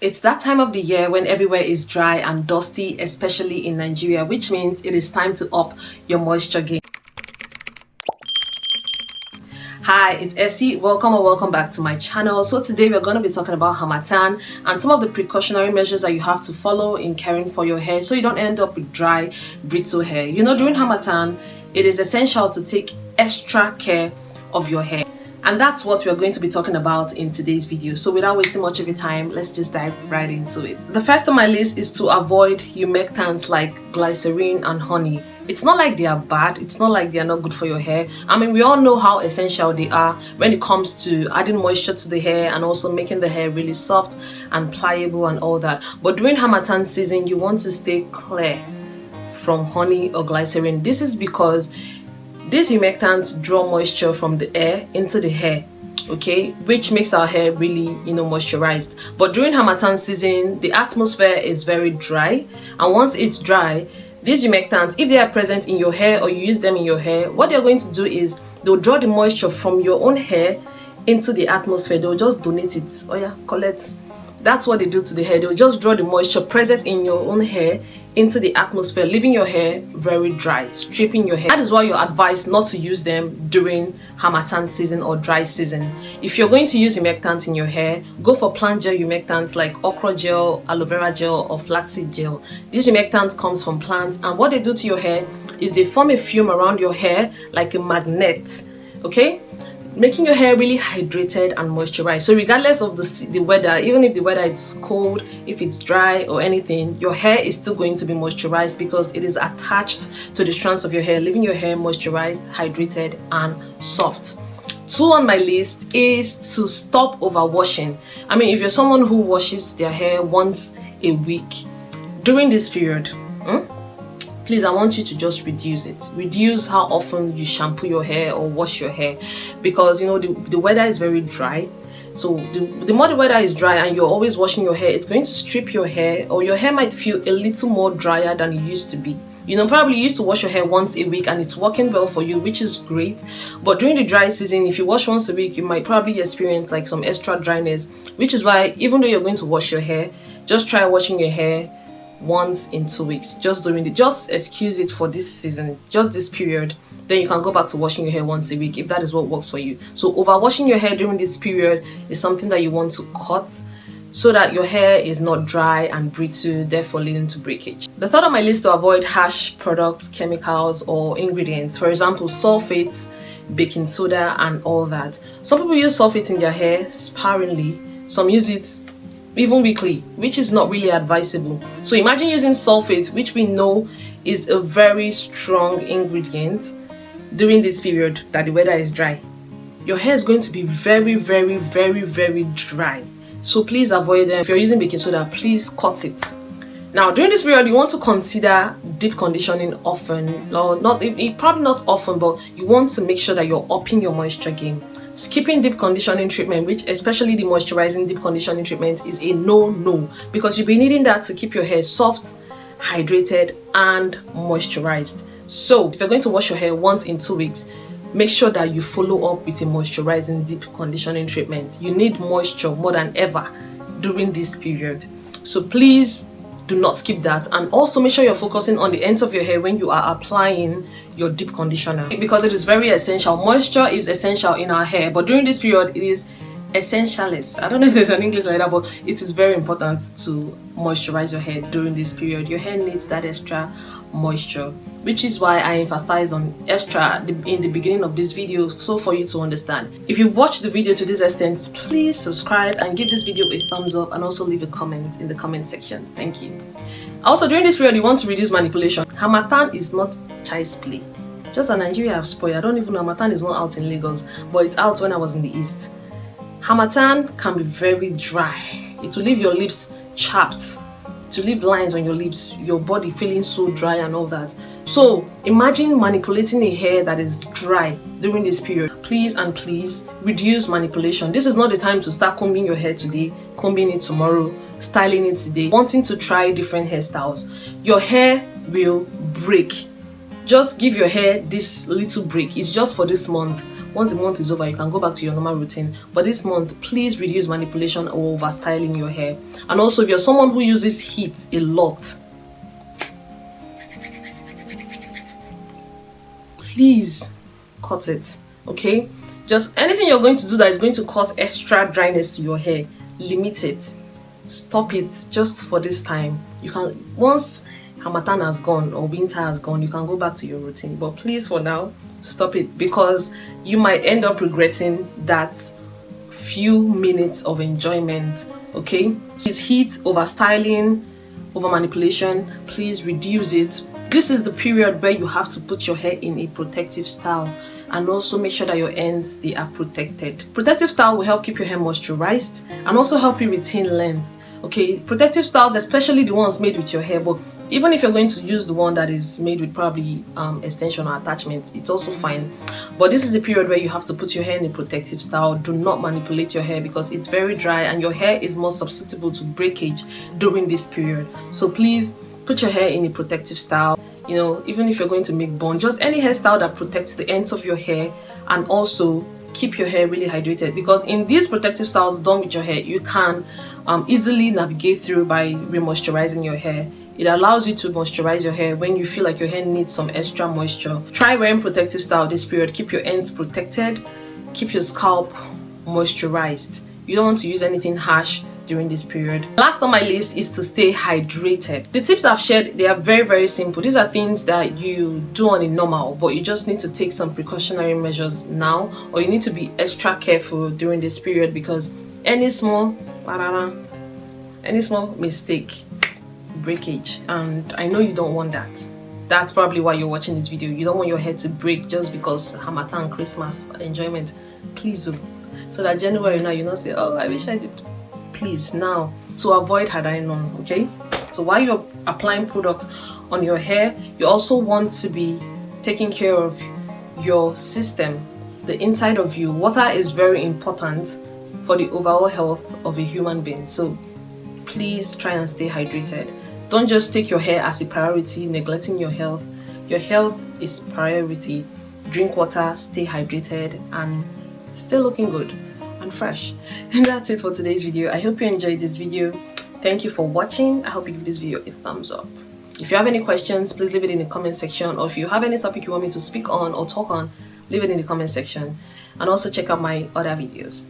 It's that time of the year when everywhere is dry and dusty, especially in Nigeria, which means it is time to up your moisture game. Hi, it's Essie. Welcome or welcome back to my channel. So today we're going to be talking about Harmattan and some of the precautionary measures that you have to follow in caring for your hair so you don't end up with dry, brittle hair. You know, during Harmattan, it is essential to take extra care of your hair. And that's what we're going to be talking about in today's video. So without wasting much of your time, let's just dive right into it. The first on my list is to avoid humectants like glycerin and honey. It's not like they are bad, it's not like they are not good for your hair. I mean, we all know how essential they are when it comes to adding moisture to the hair and also making the hair really soft and pliable and all that. But during Harmattan season, you want to stay clear from honey or glycerin. This is because these humectants draw moisture from the air into the hair, okay, which makes our hair really, moisturized. But during Harmattan season, the atmosphere is very dry, and once it's dry, these humectants, if they are present in your hair or you use them in your hair, what they're going to do is they'll draw the moisture from your own hair into the atmosphere. They'll just donate it. Oh yeah, collect. That's what they do to the hair. They'll just draw the moisture present in your own hair into the atmosphere, leaving your hair very dry, stripping your hair. That is why you're advised not to use them during Harmattan season or dry season. If you're going to use humectants in your hair, go for plant gel humectants like okra gel, aloe vera gel, or flaxseed gel. These humectants comes from plants, and what they do to your hair is they form a film around your hair like a magnet, okay, making your hair really hydrated and moisturized. So regardless of the weather, even if the weather is cold, if it's dry or anything, your hair is still going to be moisturized because it is attached to the strands of your hair, leaving your hair moisturized, hydrated, and soft. 2 on my list is to stop overwashing. I mean, if you're someone who washes their hair once a week during this period, please, I want you to just reduce it. Reduce how often you shampoo your hair or wash your hair, because the weather is very dry. So the more the weather is dry and you're always washing your hair, it's going to strip your hair, or your hair might feel a little more drier than it used to be. Probably you used to wash your hair once a week and it's working well for you, which is great. But during the dry season, if you wash once a week, you might probably experience like some extra dryness, which is why even though you're going to wash your hair, just try washing your hair once in 2 weeks. Just excuse it for this season, just this period. Then you can go back to washing your hair once a week if that is what works for you. So overwashing your hair during this period is something that you want to cut so that your hair is not dry and brittle, therefore leading to breakage. The third on my list to avoid harsh products, chemicals, or ingredients, for example sulfates, baking soda, and all that. Some people use sulfate in their hair sparingly, some use it even weekly, which is not really advisable. So imagine using sulfate, which we know is a very strong ingredient during this period that the weather is dry. Your hair is going to be very, very, very, very dry. So please avoid them. If you're using baking soda, please cut it. Now during this period, you want to consider deep conditioning often, or probably not often, but you want to make sure that you're upping your moisture game. Skipping deep conditioning treatment, which especially the moisturizing deep conditioning treatment, is a no, because you'll be needing that to keep your hair soft, hydrated, and moisturized. So if you're going to wash your hair once in 2 weeks, make sure that you follow up with a moisturizing deep conditioning treatment. You need moisture more than ever during this period, so please do not skip that. And also make sure you're focusing on the ends of your hair when you are applying your deep conditioner, because it is very essential. Moisture is essential in our hair, but during this period it is essentialist. I don't know if there's an English like that, but it is very important to moisturize your hair during this period. Your hair needs that extra moisture, which is why I emphasize on extra in the beginning of this video, so for you to understand. If you've watched the video to this extent, please subscribe and give this video a thumbs up, and also leave a comment in the comment section. Thank you. Also, during this period, you want to reduce manipulation. Harmattan is not child's play. Just in Nigeria have spoiled. I don't even know, Harmattan is not out in Lagos, but it's out when I was in the east. Harmattan can be very dry. It will leave your lips chapped, to leave lines on your lips, your body feeling so dry and all that. So imagine manipulating a hair that is dry during this period. Please and please reduce manipulation. This is not the time to start combing your hair today, combing it tomorrow, styling it today, wanting to try different hairstyles. Your hair will break. Just give your hair this little break. It's just for this month, Once the month is over, you can go back to your normal routine. But this month, please reduce manipulation or over styling your hair. And also, if you're someone who uses heat a lot, please cut it. Okay, just anything you're going to do that is going to cause extra dryness to your hair, limit it, stop it just for this time. You can, once Harmattan has gone or winter has gone, you can go back to your routine, but please for now stop it, because you might end up regretting that few minutes of enjoyment. Okay, please, heat, over styling, over manipulation, please reduce it. This is the period where you have to put your hair in a protective style, and also make sure that your ends, they are protected. Protective style will help keep your hair moisturized and also help you retain length. Okay, protective styles, especially the ones made with your hair, but even if you're going to use the one that is made with probably extension or attachment, it's also fine. But this is the period where you have to put your hair in a protective style. Do not manipulate your hair because it's very dry and your hair is more susceptible to breakage during this period. So please put your hair in a protective style. You know, even if you're going to make bun, just any hairstyle that protects the ends of your hair, and also keep your hair really hydrated, because in these protective styles done with your hair, you can easily navigate through by remoisturizing your hair. It allows you to moisturize your hair when you feel like your hair needs some extra moisture. Try wearing protective style this period. Keep your ends protected, keep your scalp moisturized. You don't want to use anything harsh during this period. Last on my list is to stay hydrated. The tips I've shared, they are very simple. These are things that you do on a normal, but you just need to take some precautionary measures now, or you need to be extra careful during this period, because any small mistake, breakage, and I know you don't want that. That's probably why you're watching this video. You don't want your hair to break just because Harmattan, Christmas enjoyment. Please do, so that January now you not say, oh, I wish I did. Please, now, to avoid hydroquinone. Okay, so while you're applying product on your hair, you also want to be taking care of your system, the inside of you. Water is very important for the overall health of a human being, so please try and stay hydrated. Don't just take your hair as a priority, neglecting your health. Your health is priority. Drink water, stay hydrated, and stay looking good and fresh. And that's it for today's video. I hope you enjoyed this video. Thank you for watching. I hope you give this video a thumbs up. If you have any questions, please leave it in the comment section, or if you have any topic you want me to speak on or talk on, leave it in the comment section. And also check out my other videos.